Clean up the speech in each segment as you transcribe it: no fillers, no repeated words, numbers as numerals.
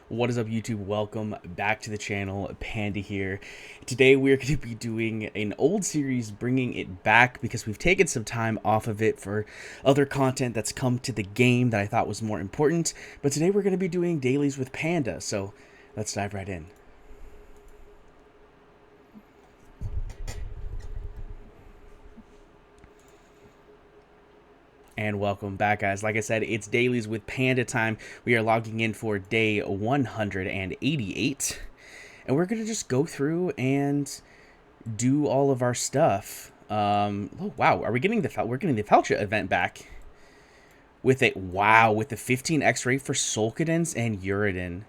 What is up, YouTube? Welcome back to the channel. Panda here. Today we're going to be doing an old series, bringing it back because we've taken some time off of it for other content that's come to the game that I thought was more important. But today we're going to be doing dailies with Panda, so let's dive right in. And welcome back, guys. Like I said, it's dailies with Panda time. We are logging in for day 188, and we're gonna just go through and do all of our stuff. Oh wow, are we getting the Felcha event back with a with the 15 X-ray for Solkadens and Uridin.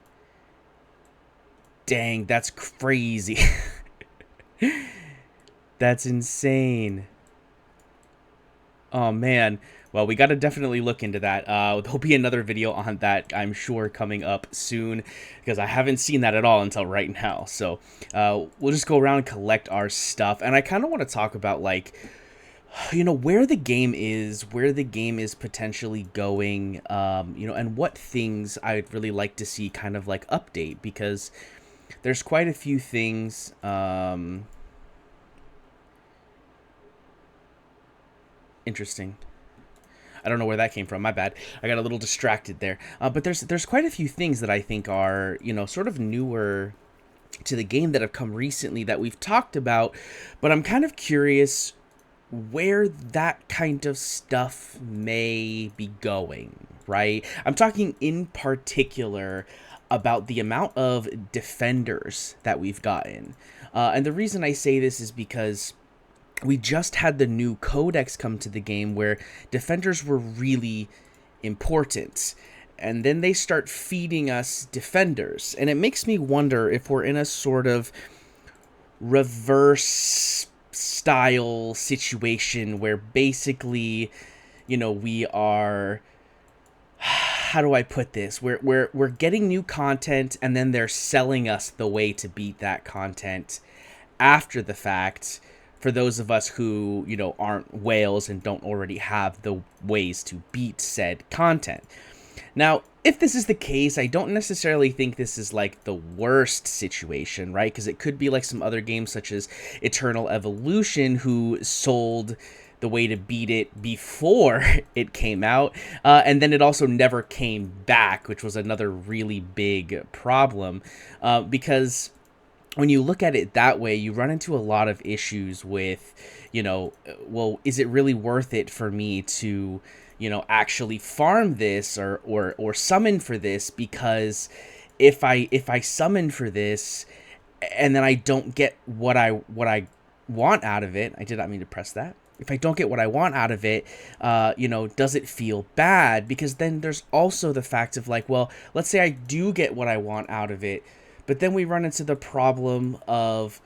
Dang, that's crazy. That's insane. Oh man. Well, we got to definitely look into that. There'll be another video on that, I'm sure, coming up soon, because I haven't seen that at all until right now. So we'll just go around and collect our stuff. And I kind of want to talk about, like, you know, where the game is potentially going, you know, and what things I'd really like to see kind of, like, update, because there's quite a few things. Interesting. I don't know where that came from. My bad. I got a little distracted there. But there's quite a few things that I think are, you know, sort of newer to the game that have come recently that we've talked about. But I'm kind of curious where that kind of stuff may be going, right? I'm talking in particular about the amount of defenders that we've gotten. And the reason I say this is because we just had the new codex come to the game where defenders were really important. And then they start feeding us defenders. And it makes me wonder if we're in a sort of reverse style situation where basically, you know, we are... How do I put this? We're getting new content and then they're selling us the way to beat that content after the fact, for those of us who, you know, aren't whales and don't already have the ways to beat said content. Now, if this is the case, I don't necessarily think this is, like, the worst situation, right? Because it could be like some other games such as Eternal Evolution, who sold the way to beat it before it came out, and then it also never came back, which was another really big problem, because when you look at it that way, you run into a lot of issues with, you know, well, is it really worth it for me to, you know, actually farm this or summon for this? Because if I summon for this and then I don't get what I want out of it, I did not mean to press that. If I don't get what I want out of it, you know, does it feel bad? Because then there's also the fact of, like, well, let's say I do get what I want out of it, but then we run into the problem of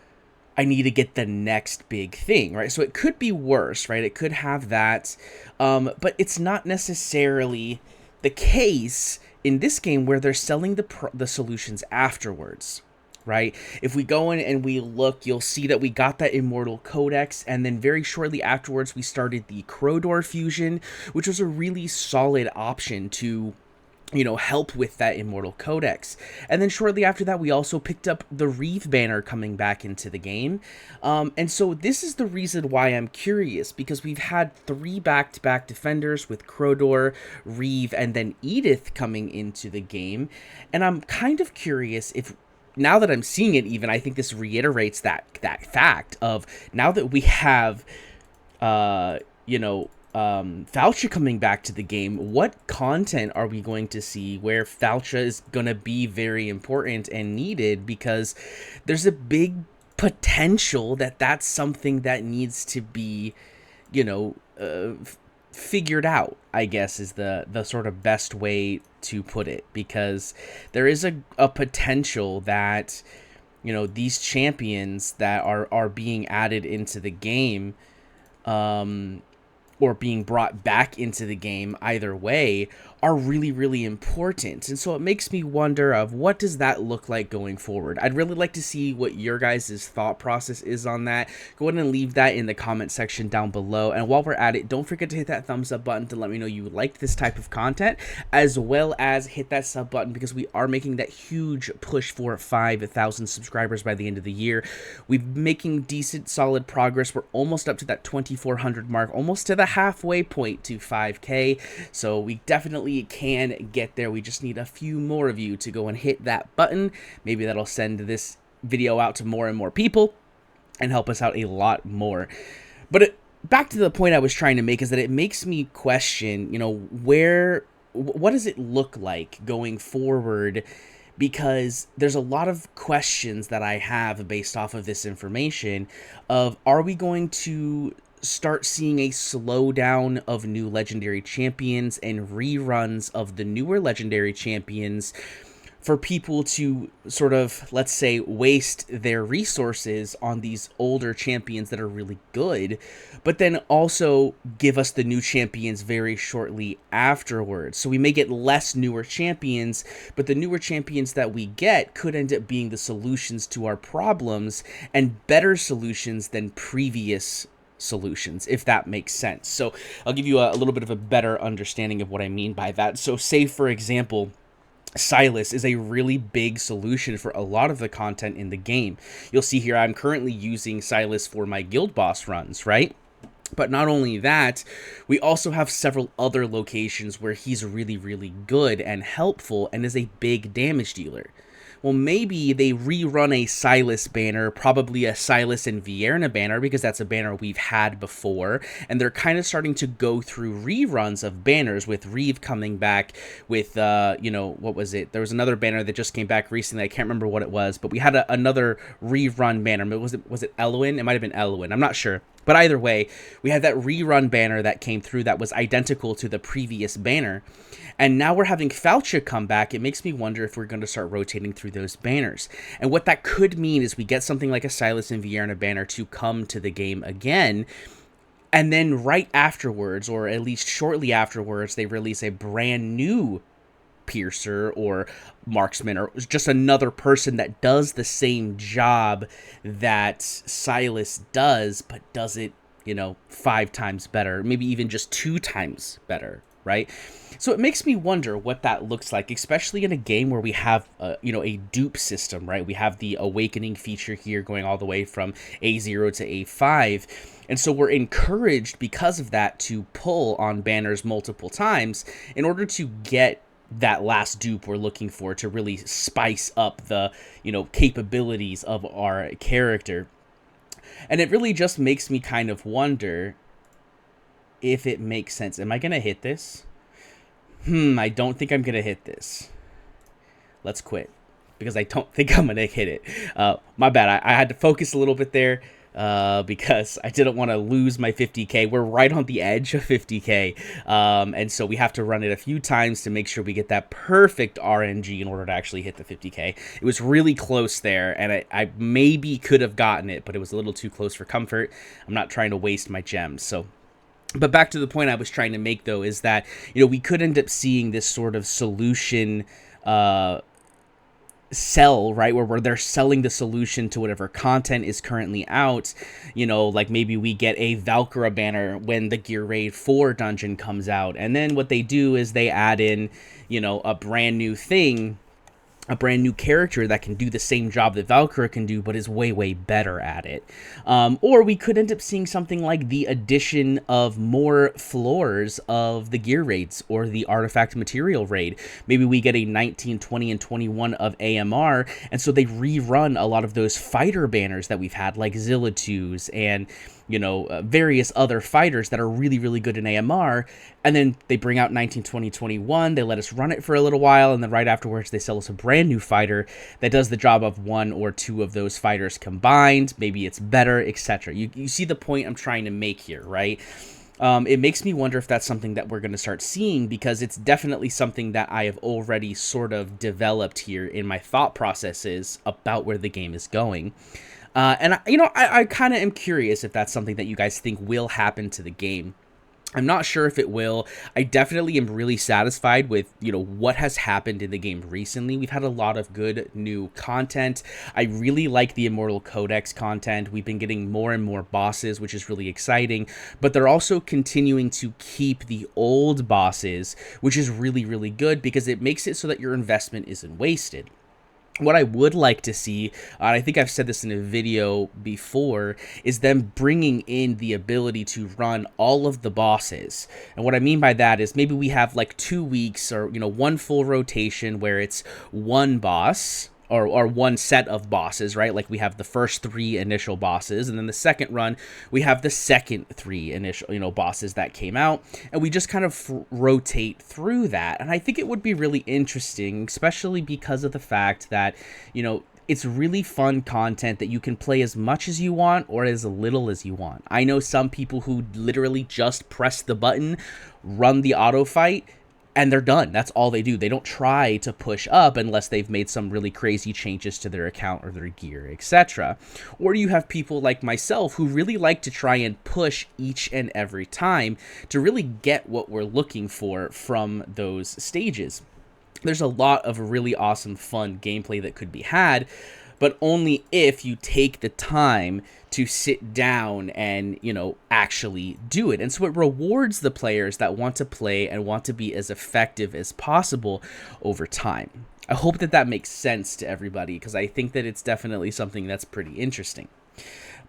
I need to get the next big thing, right? So it could be worse, right? It could have that, but it's not necessarily the case in this game where they're selling the solutions afterwards, right? If we go in and we look, you'll see that we got that Immortal Codex, and then very shortly afterwards we started the Crodor Fusion, which was a really solid option to, you know, help with that Immortal Codex. And then shortly after that, we also picked up the Reeve banner coming back into the game. And so this is the reason why I'm curious, because we've had 3 back-to-back defenders with Crodor, Reeve, and then Edith coming into the game. And I'm kind of curious if, now that I'm seeing it even, I think this reiterates that fact of, now that we have, you know, Falcha coming back to the game, what content are we going to see where Falcha is going to be very important and needed? Because there's a big potential that that's something that needs to be, you know, figured out, I guess, is the sort of best way to put it. Because there is a potential that, you know, these champions that are being added into the game, or being brought back into the game, either way, are really, really important. And so it makes me wonder of what does that look like going forward. I'd really like to see what your guys' thought process is on that. Go ahead and leave that in the comment section down below. And while we're at it, don't forget to hit that thumbs up button to let me know you liked this type of content, as well as hit that sub button because we are making that huge push for 5,000 subscribers by the end of the year. We're making decent, solid progress. We're almost up to that 2,400 mark, almost to the halfway point to 5K. So we definitely can get there. We just need a few more of you to go and hit that button. Maybe that'll send this video out to more and more people and help us out a lot more. But back to the point I was trying to make is that it makes me question, you know, what does it look like going forward? Because there's a lot of questions that I have based off of this information of, are we going to start seeing a slowdown of new legendary champions and reruns of the newer legendary champions for people to sort of, let's say, waste their resources on these older champions that are really good, but then also give us the new champions very shortly afterwards. So we may get less newer champions, but the newer champions that we get could end up being the solutions to our problems and better solutions than previous solutions, if that makes sense. So I'll give you a little bit of a better understanding of what I mean by that. So say, for example, Silas is a really big solution for a lot of the content in the game. You'll see here I'm currently using Silas for my guild boss runs, right? But not only that, we also have several other locations where he's really, really good and helpful and is a big damage dealer. Well, maybe they rerun a Silas banner, probably a Silas and Vierna banner, because that's a banner we've had before, and they're kind of starting to go through reruns of banners, with Reeve coming back with, you know, what was it? There was another banner that just came back recently. I can't remember what it was, but we had another rerun banner. Was it Elwyn? It might have been Elwyn. I'm not sure. But either way, we had that rerun banner that came through that was identical to the previous banner. And now we're having Falcha come back. It makes me wonder if we're going to start rotating through those banners. And what that could mean is we get something like a Silas and Vierna banner to come to the game again. And then right afterwards, or at least shortly afterwards, they release a brand new Piercer or Marksman, or just another person that does the same job that Silas does, but does it, you know, 5 times better, maybe even just 2 times better, right? So it makes me wonder what that looks like, especially in a game where we have, you know, a dupe system, right? We have the awakening feature here going all the way from A0 to A5. And so we're encouraged because of that to pull on banners multiple times in order to get that last dupe we're looking for, to really spice up the, you know, capabilities of our character. And it really just makes me kind of wonder if it makes sense. Am I going to hit this? I don't think I'm going to hit this. Let's quit, because I don't think I'm going to hit it. My bad. I had to focus a little bit there. Because I didn't want to lose my 50k. We're right on the edge of 50k, and so we have to run it a few times to make sure we get that perfect RNG in order to actually hit the 50k. It was really close there, and I maybe could have gotten it, but it was a little too close for comfort. I'm not trying to waste my gems, so... But back to the point I was trying to make, though, is that, you know, we could end up seeing this sort of solution sell, right, where they're selling the solution to whatever content is currently out. You know, like maybe we get a Valkyra banner when the Gear Raid 4 dungeon comes out, and then what they do is they add in, you know, a brand new thing, a brand new character that can do the same job that Valkyra can do, but is way, way better at it. Or we could end up seeing something like the addition of more floors of the gear raids or the artifact material raid. Maybe we get a 19, 20, and 21 of AMR, and so they rerun a lot of those fighter banners that we've had, like Zilla2s and, you know, various other fighters that are really, really good in AMR, and then they bring out 19, 20, 21, they let us run it for a little while, and then right afterwards they sell us a brand new fighter that does the job of 1 or 2 of those fighters combined. Maybe it's better, etc. You see the point I'm trying to make here, right? It makes me wonder if that's something that we're going to start seeing, because it's definitely something that I have already sort of developed here in my thought processes about where the game is going. And, you know, I kind of am curious if that's something that you guys think will happen to the game. I'm not sure if it will. I definitely am really satisfied with, what has happened in the game recently. We've had a lot of good new content. I really like the Immortal Codex content. We've been getting more and more bosses, which is really exciting. But they're also continuing to keep the old bosses, which is really, really good because it makes it so that your investment isn't wasted. What I would like to see, and I think I've said this in a video before, is them bringing in the ability to run all of the bosses. And what I mean by that is maybe we have like 2 weeks or, one full rotation where it's one boss, or one set of bosses, right? Like we have the first 3 initial bosses, and then the second run, we have the second 3 initial, bosses that came out, and we just kind of rotate through that. And I think it would be really interesting, especially because of the fact that, it's really fun content that you can play as much as you want or as little as you want. I know some people who literally just press the button, run the auto fight, and they're done. That's all they do. They don't try to push up unless they've made some really crazy changes to their account or their gear, etc. Or you have people like myself who really like to try and push each and every time to really get what we're looking for from those stages. There's a lot of really awesome, fun gameplay that could be had, but only if you take the time to sit down and, actually do it. And so it rewards the players that want to play and want to be as effective as possible over time. I hope that that makes sense to everybody, because I think that it's definitely something that's pretty interesting.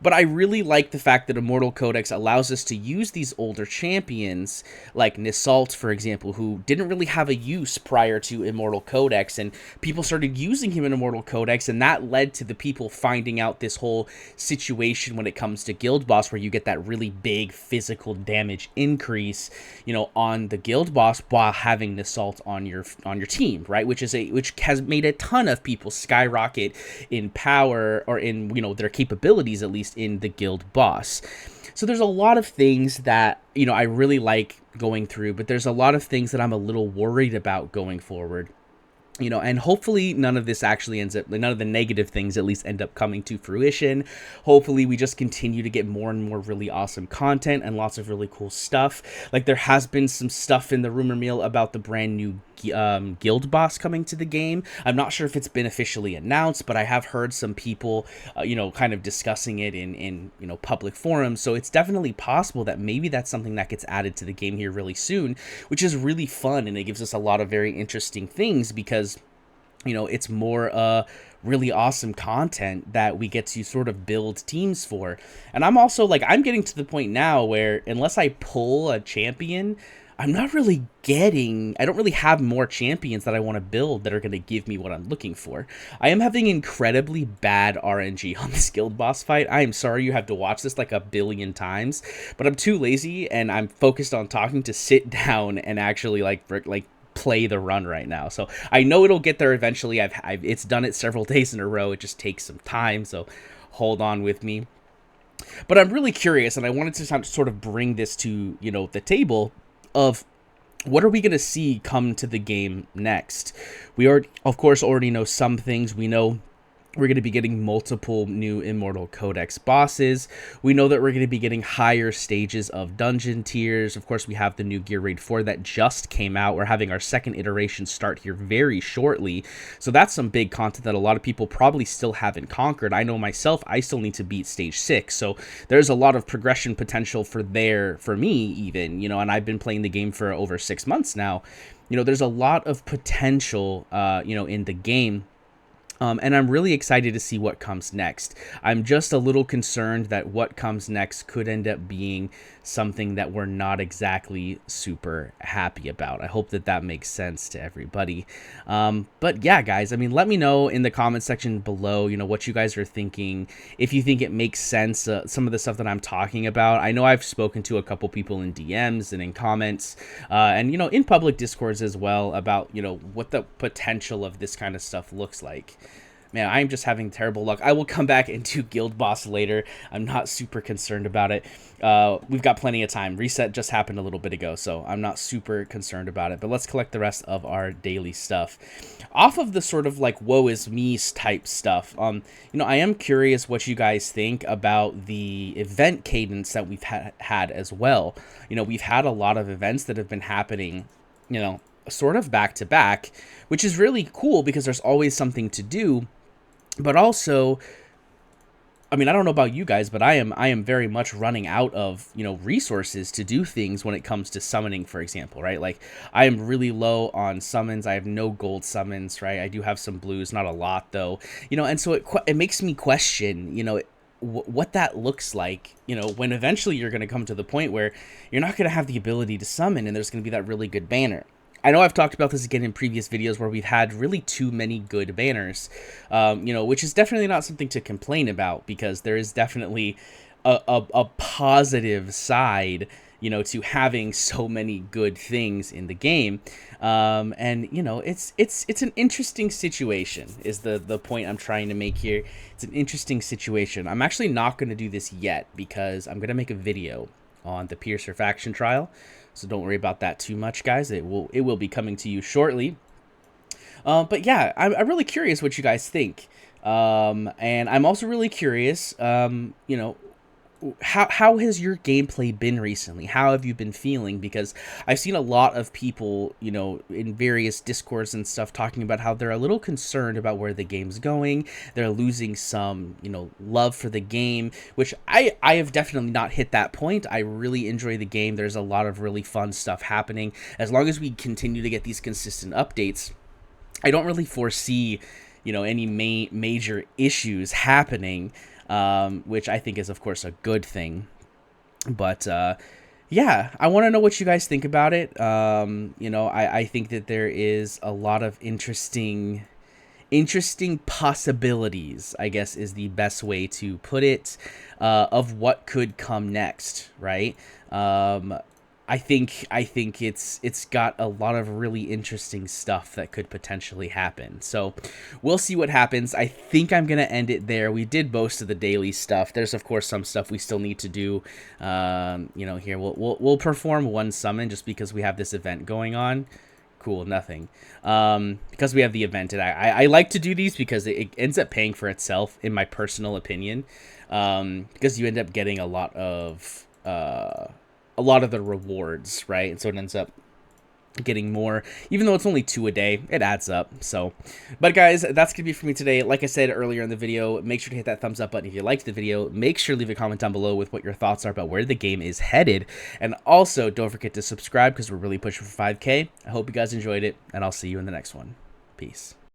But I really like the fact that Immortal Codex allows us to use these older champions, like Nisalt, for example, who didn't really have a use prior to Immortal Codex, and people started using him in Immortal Codex, and that led to the people finding out this whole situation when it comes to Guild Boss, where you get that really big physical damage increase, on the Guild Boss while having Nisalt on your team, right? Which has made a ton of people skyrocket in power, or in, their capabilities, at least in the Guild Boss. So there's a lot of things that, I really like going through, but there's a lot of things that I'm a little worried about going forward. And hopefully none of this actually ends up, none of the negative things at least end up coming to fruition. Hopefully we just continue to get more and more really awesome content and lots of really cool stuff. Like there has been some stuff in the rumor mill about the brand new Guild Boss coming to the game. I'm not sure if it's been officially announced, but I have heard some people, kind of discussing it in public forums. So it's definitely possible that maybe that's something that gets added to the game here really soon, which is really fun. And it gives us a lot of very interesting things because, it's more, really awesome content that we get to sort of build teams for. And I'm also I'm getting to the point now where unless I pull a champion, I don't really have more champions that I want to build that are going to give me what I'm looking for. I am having incredibly bad RNG on this Guild Boss fight. I am sorry you have to watch this like a billion times, but I'm too lazy and I'm focused on talking to sit down and actually play the run right now. So I know it'll get there eventually. It's done it several days in a row. It just takes some time, so hold on with me. But I'm really curious, and I wanted to sort of bring this to, the table of what are we going to see come to the game next. We of course already know some things. We know we're going to be getting multiple new Immortal Codex bosses. We know that we're going to be getting higher stages of dungeon tiers. Of course, we have the new Gear Raid 4 that just came out. We're having our second iteration start here very shortly. So that's some big content that a lot of people probably still haven't conquered. I know myself, I still need to beat stage 6. So there's a lot of progression potential for me even, and I've been playing the game for over 6 months now. There's a lot of potential, in the game. And I'm really excited to see what comes next. I'm just a little concerned that what comes next could end up being something that we're not exactly super happy about. I hope that makes sense to everybody. But yeah, guys, let me know in the comment section below, what you guys are thinking. If you think it makes sense, some of the stuff that I'm talking about. I know I've spoken to a couple people in DMs and in comments, and, in public discourse as well about, what the potential of this kind of stuff looks like. man, I'm just having terrible luck. I will come back and do Guild Boss later. I'm not super concerned about it. We've got plenty of time. Reset just happened a little bit ago, so I'm not super concerned about it. But let's collect the rest of our daily stuff. Off of the sort of like woe is me type stuff, you know, I am curious what you guys think about the event cadence that we've had as well. You know, we've had a lot of events that have been happening, you know, sort of back to back, which is really cool because there's always something to do. But also, I mean, I don't know about you guys, but I am very much running out of, you know, resources to do things when it comes to summoning, for example, right? Like, I am really low on summons. I have no gold summons, right? I do have some blues, not a lot though, you know, and so it makes me question, you know, what that looks like, you know, when eventually you're going to come to the point where you're not going to have the ability to summon and there's going to be that really good banner. I know I've talked about this again in previous videos where we've had really too many good banners, you know, which is definitely not something to complain about because there is definitely a positive side, you know, to having so many good things in the game. And, you know, it's an interesting situation is the point I'm trying to make here. It's an interesting situation. I'm actually not going to do this yet because I'm going to make a video on the Piercer faction trial. So don't worry about that too much, guys. It will be coming to you shortly. But yeah, I'm really curious what you guys think. And I'm also really curious, you know, how has your gameplay been recently? How have you been feeling? Because I've seen a lot of people, you know, in various discourse and stuff talking about how they're a little concerned about where the game's going. They're losing some, you know, love for the game, which I have definitely not hit that point. I really enjoy the game. There's a lot of really fun stuff happening. As long as we continue to get these consistent updates, I don't really foresee, you know, any major issues happening. Which I think is, of course, a good thing. But, yeah, I want to know what you guys think about it. You know, I think that there is a lot of interesting possibilities, I guess is the best way to put it, of what could come next, right? I think it's got a lot of really interesting stuff that could potentially happen. So we'll see what happens. I think I'm gonna end it there. We did most of the daily stuff. There's of course some stuff we still need to do. You know, here we'll perform one summon just because we have this event going on. Cool, nothing. Because we have the event, and I like to do these because it ends up paying for itself, in my personal opinion. Because you end up getting a lot of the rewards, right? And so it ends up getting more, even though it's only 2 a day, it adds up. So, but guys, that's gonna be for me today. Like I said earlier in the video, make sure to hit that thumbs up button if you liked the video. Make sure to leave a comment down below with what your thoughts are about where the game is headed, and also don't forget to subscribe because we're really pushing for 5K. I hope you guys enjoyed it, and I'll see you in the next one. Peace.